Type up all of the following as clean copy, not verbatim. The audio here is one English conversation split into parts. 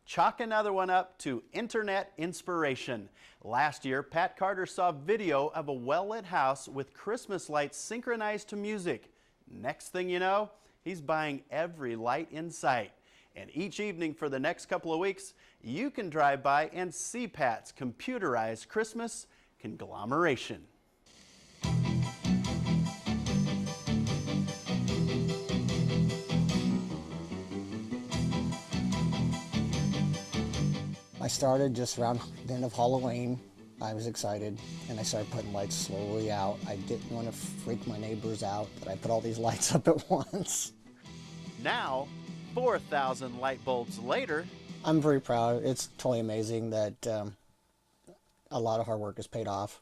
Chalk another one up to internet inspiration. Last year, Pat Carter saw video of a well-lit house with Christmas lights synchronized to music. Next thing you know, he's buying every light in sight. And each evening for the next couple of weeks, you can drive by and see Pat's computerized Christmas conglomeration. I started just around the end of Halloween. I was excited and I started putting lights slowly out. I didn't want to freak my neighbors out that I put all these lights up at once. Now, 4,000 light bulbs later, I'm very proud. It's totally amazing that a lot of hard work has paid off.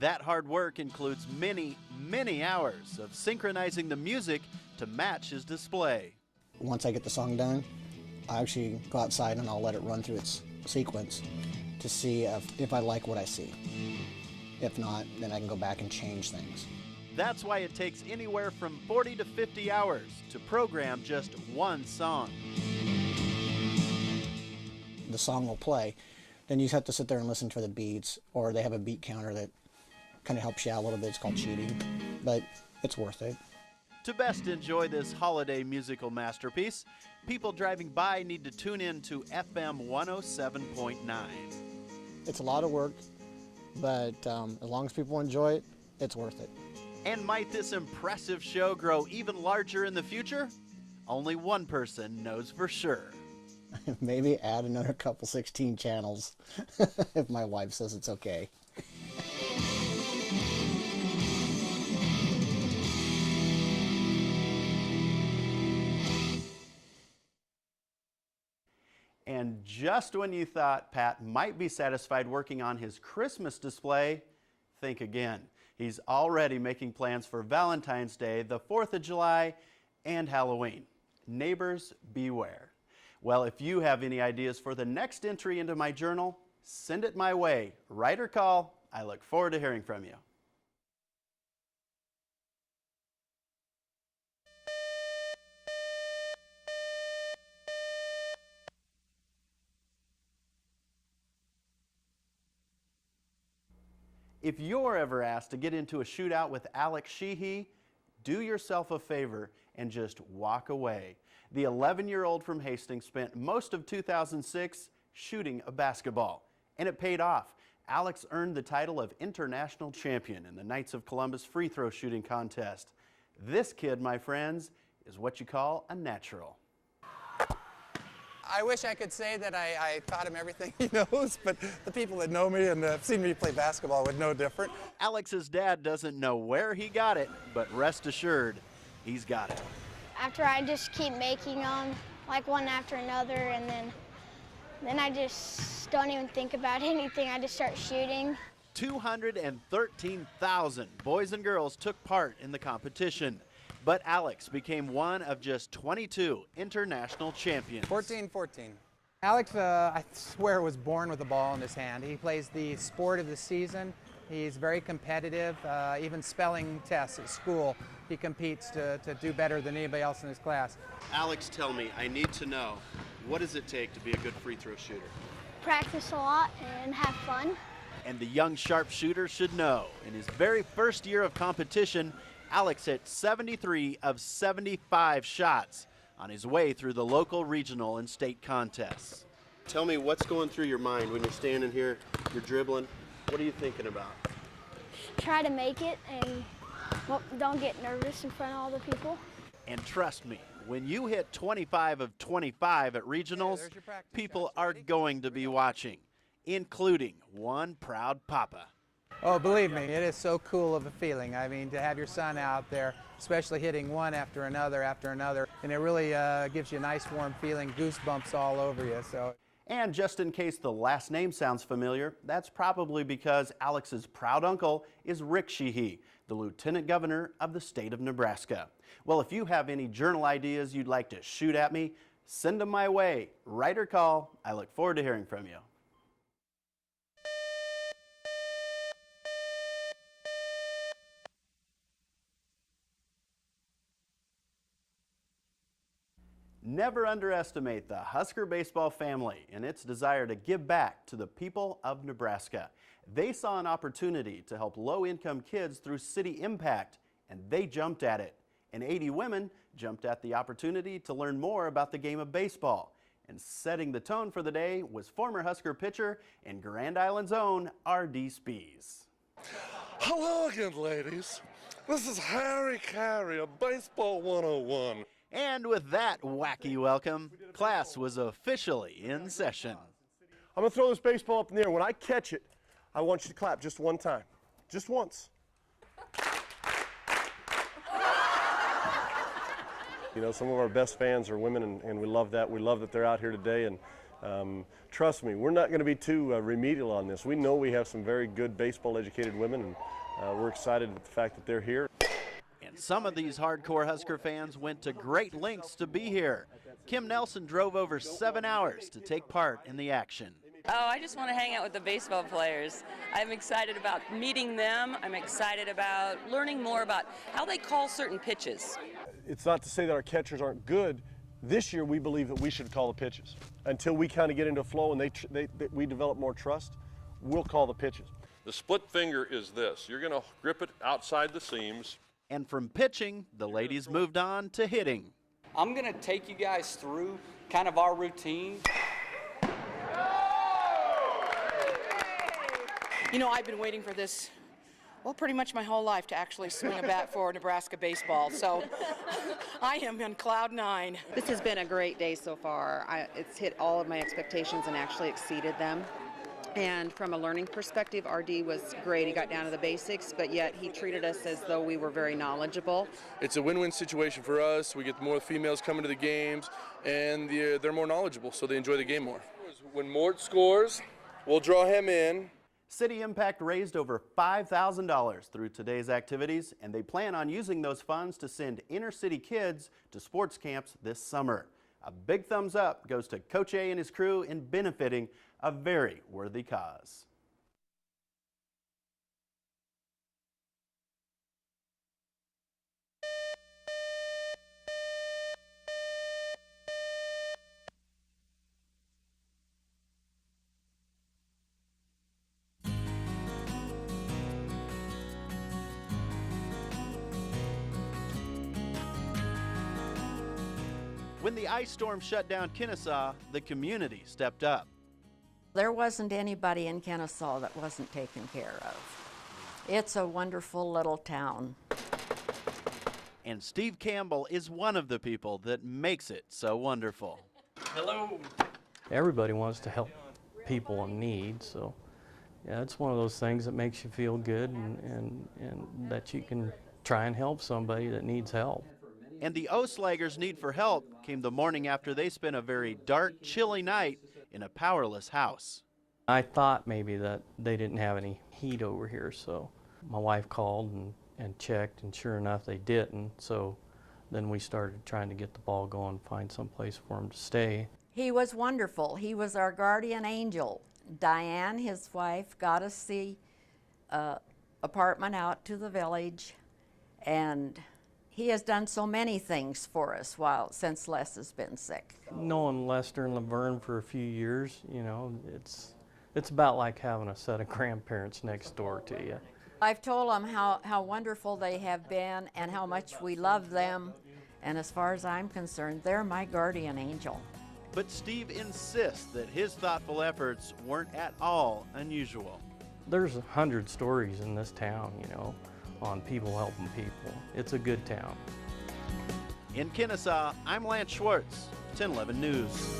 That hard work includes many, many hours of synchronizing the music to match his display. Once I get the song done, I actually go outside and I'll let it run through its sequence to see if I like what I see. If not, then I can go back and change things. That's why it takes anywhere from 40 to 50 hours to program just one song. The song will play, then you have to sit there and listen for the beats, or they have a beat counter that kind of helps you out a little bit. It's called cheating, but it's worth it. To best enjoy this holiday musical masterpiece, people driving by need to tune in to FM 107.9. It's a lot of work, but as long as people enjoy it, it's worth it. And might this impressive show grow even larger in the future? Only one person knows for sure. Maybe add another couple 16 channels if my wife says it's okay. And just when you thought Pat might be satisfied working on his Christmas display, think again. He's already making plans for Valentine's Day, the 4th of July, and Halloween. Neighbors, beware. Well, if you have any ideas for the next entry into my journal, send it my way. Write or call. I look forward to hearing from you. If you're ever asked to get into a shootout with Alex Sheehy, do yourself a favor and just walk away. The 11-year-old from Hastings spent most of 2006 shooting a basketball, and it paid off. Alex earned the title of international champion in the Knights of Columbus free throw shooting contest. This kid, my friends, is what you call a natural. I wish I could say that I taught him everything he knows, but the people that know me and have seen me play basketball would know different. Alex's dad doesn't know where he got it, but rest assured, he's got it. After I just keep making them, like one after another, and then I just don't even think about anything. I just start shooting. 213,000 boys and girls took part in the competition. But Alex became one of just 22 international champions. 14. Alex, I swear, was born with a ball in his hand. He plays the sport of the season. He's very competitive, even spelling tests at school. He competes to do better than anybody else in his class. Alex, tell me, I need to know, what does it take to be a good free throw shooter? Practice a lot and have fun. And the young sharpshooter should know. In his very first year of competition, Alex hit 73 of 75 shots on his way through the local, regional, and state contests. Tell me, what's going through your mind when you're standing here, you're dribbling? What are you thinking about? Try to make it and don't get nervous in front of all the people. And trust me, when you hit 25 of 25 at regionals, people are going to be watching, including one proud papa. Oh, believe me, it is so cool of a feeling. I mean, to have your son out there, especially hitting one after another, and it really gives you a nice warm feeling, goosebumps all over you. So. And just in case the last name sounds familiar, that's probably because Alex's proud uncle is Rick Sheehy, the Lieutenant Governor of the state of Nebraska. Well, if you have any journal ideas you'd like to shoot at me, send them my way. Write or call. I look forward to hearing from you. Never underestimate the Husker baseball family and its desire to give back to the people of Nebraska. They saw an opportunity to help low-income kids through City Impact, and they jumped at it. And 80 women jumped at the opportunity to learn more about the game of baseball. And setting the tone for the day was former Husker pitcher and Grand Island's own R.D. Spees. Hello again, ladies. This is Harry Carey of Baseball 101. And with that wacky welcome, class was officially in session. I'm going to throw this baseball up in the air. When I catch it, I want you to clap just one time. Just once. You know, some of our best fans are women, and we love that. We love that they're out here today. And trust me, we're not going to be too remedial on this. We know we have some very good baseball-educated women, and we're excited at the fact that they're here. And some of these hardcore Husker fans went to great lengths to be here. Kim Nelson drove over 7 hours to take part in the action. Oh, I just want to hang out with the baseball players. I'm excited about meeting them. I'm excited about learning more about how they call certain pitches. It's not to say that our catchers aren't good. This year, we believe that we should call the pitches. Until we kind of get into a flow and we develop more trust, we'll call the pitches. The split finger is this. You're going to grip it outside the seams. And from pitching, the ladies moved on to hitting. I'm going to take you guys through kind of our routine. You know, I've been waiting for this, well, pretty much my whole life to actually swing a bat for Nebraska baseball. So I am on cloud nine. This has been a great day so far. It's hit all of my expectations and actually exceeded them. And from a learning perspective, RD was great. He got down to the basics, but yet he treated us as though we were very knowledgeable. It's a win-win situation for us. We get more females coming to the games, and they're more knowledgeable, so they enjoy the game more. When Mort scores, we'll draw him in. City Impact raised over $5,000 through today's activities, and they plan on using those funds to send inner-city kids to sports camps this summer. A big thumbs up goes to Coach A and his crew in benefiting a very worthy cause. When the ice storm shut down Kennesaw, the community stepped up. There wasn't anybody in Kennesaw that wasn't taken care of. It's a wonderful little town. And Steve Campbell is one of the people that makes it so wonderful. Hello. Everybody wants to help people in need, so yeah, it's one of those things that makes you feel good and that you can try and help somebody that needs help. And the Oslagers' need for help came the morning after they spent a very dark, chilly night in a powerless house. I thought maybe that they didn't have any heat over here, so my wife called and checked, and sure enough they didn't. So then we started trying to get the ball going, find some place for him to stay. He was wonderful. He was our guardian angel. Diane, his wife, got us the apartment out to the village, and he has done so many things for us since Les has been sick. Knowing Lester and Laverne for a few years, you know, it's about like having a set of grandparents next door to you. I've told them how wonderful they have been and how much we love them. And as far as I'm concerned, they're my guardian angel. But Steve insists that his thoughtful efforts weren't at all unusual. There's 100 stories in this town, you know, on people helping people. It's a good town. In Kennesaw, I'm Lance Schwartz, 1011 News.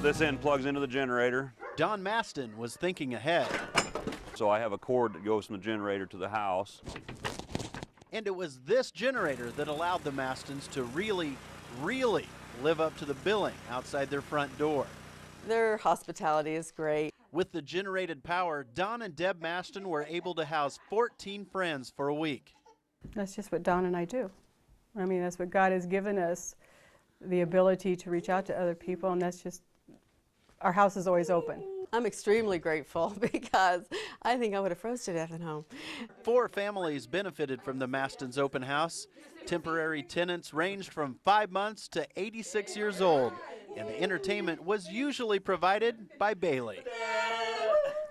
This end plugs into the generator. Don Maston was thinking ahead. So I have a cord that goes from the generator to the house. And it was this generator that allowed the Mastons to really live up to the billing outside their front door. Their hospitality is great. With the generated power, Don and Deb Maston were able to house 14 friends for a week. That's just what Don and I do. I mean, that's what God has given us, the ability to reach out to other people, and that's just, our house is always open. I'm extremely grateful because I think I would have froze to death at home. 4 families benefited from the Maston's open house. Temporary tenants ranged from 5 months to 86 years old, and the entertainment was usually provided by Bailey.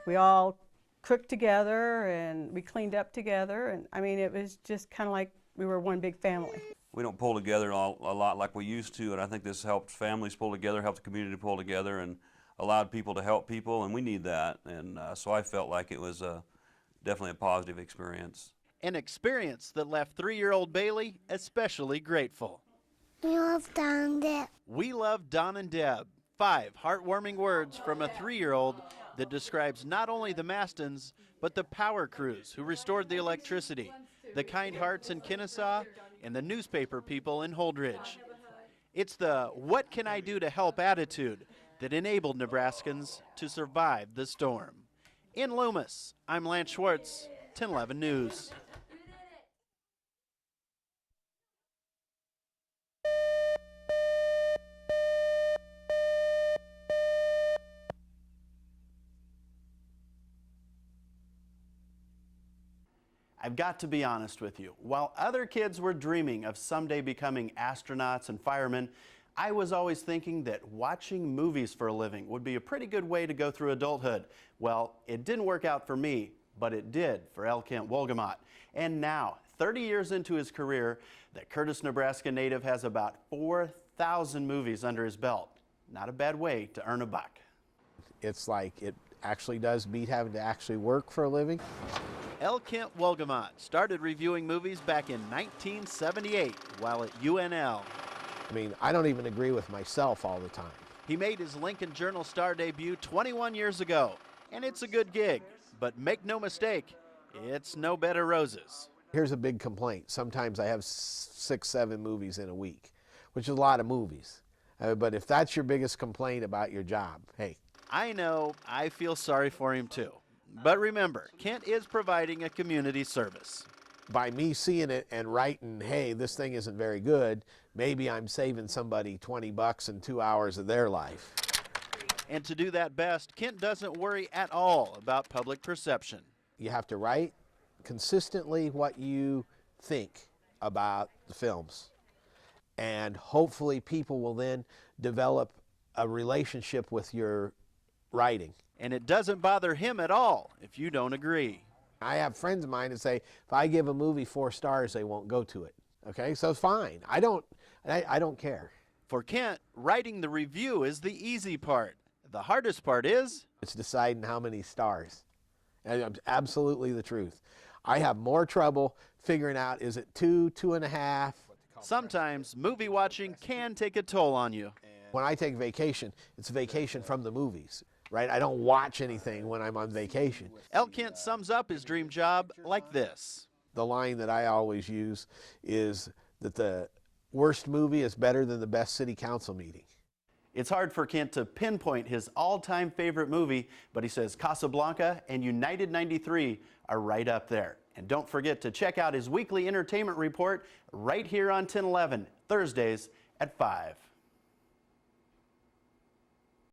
We all cooked together and we cleaned up together, and I mean, it was just kind of like we were one big family. We don't pull together a lot like we used to, and I think this helped families pull together, helped the community pull together, and allowed people to help people, and we need that. And so I felt like it was definitely a positive experience. An experience that left 3-year-old Bailey especially grateful. We love Don and Deb. We love Don and Deb. 5 heartwarming words from a 3-year-old that describes not only the Mastons, but the power crews who restored the electricity, the kind hearts in Kennesaw, and the newspaper people in Holdridge. It's the "what can I do to help" attitude that enabled Nebraskans to survive the storm. In Loomis, I'm Lance Schwartz, 1011 News. I've got to be honest with you. While other kids were dreaming of someday becoming astronauts and firemen, I was always thinking that watching movies for a living would be a pretty good way to go through adulthood. Well, it didn't work out for me, but it did for L. Kent Wolgamott. And now, 30 years into his career, the Curtis, Nebraska native has about 4,000 movies under his belt. Not a bad way to earn a buck. It's like it actually does beat having to actually work for a living. L. Kent Wolgamott started reviewing movies back in 1978 while at UNL. I mean, I don't even agree with myself all the time. He made his Lincoln Journal-Star debut 21 years ago, and it's a good gig. But make no mistake, it's no bed of roses. Here's a big complaint. Sometimes I have 6, 7 movies in a week, which is a lot of movies. But if that's your biggest complaint about your job, hey. I know, I feel sorry for him too. But remember, Kent is providing a community service. By me seeing it and writing, hey, this thing isn't very good, maybe I'm saving somebody 20 bucks and 2 hours of their life. And to do that best, Kent doesn't worry at all about public perception. You have to write consistently what you think about the films. And hopefully people will then develop a relationship with your writing. And it doesn't bother him at all if you don't agree. I have friends of mine that say, if I give a movie 4 stars, they won't go to it. Okay, so fine. I don't care. For Kent, writing the review is the easy part. The hardest part is? It's deciding how many stars. And absolutely the truth. I have more trouble figuring out, is it 2, 2.5? Sometimes movie watching can take a toll on you. When I take vacation, it's vacation from the movies. Right? I don't watch anything when I'm on vacation. L. Kent sums up his dream job like this. The line that I always use is that the worst movie is better than the best city council meeting. It's hard for Kent to pinpoint his all-time favorite movie, but he says Casablanca and United 93 are right up there. And don't forget to check out his weekly entertainment report right here on 1011, Thursdays at 5.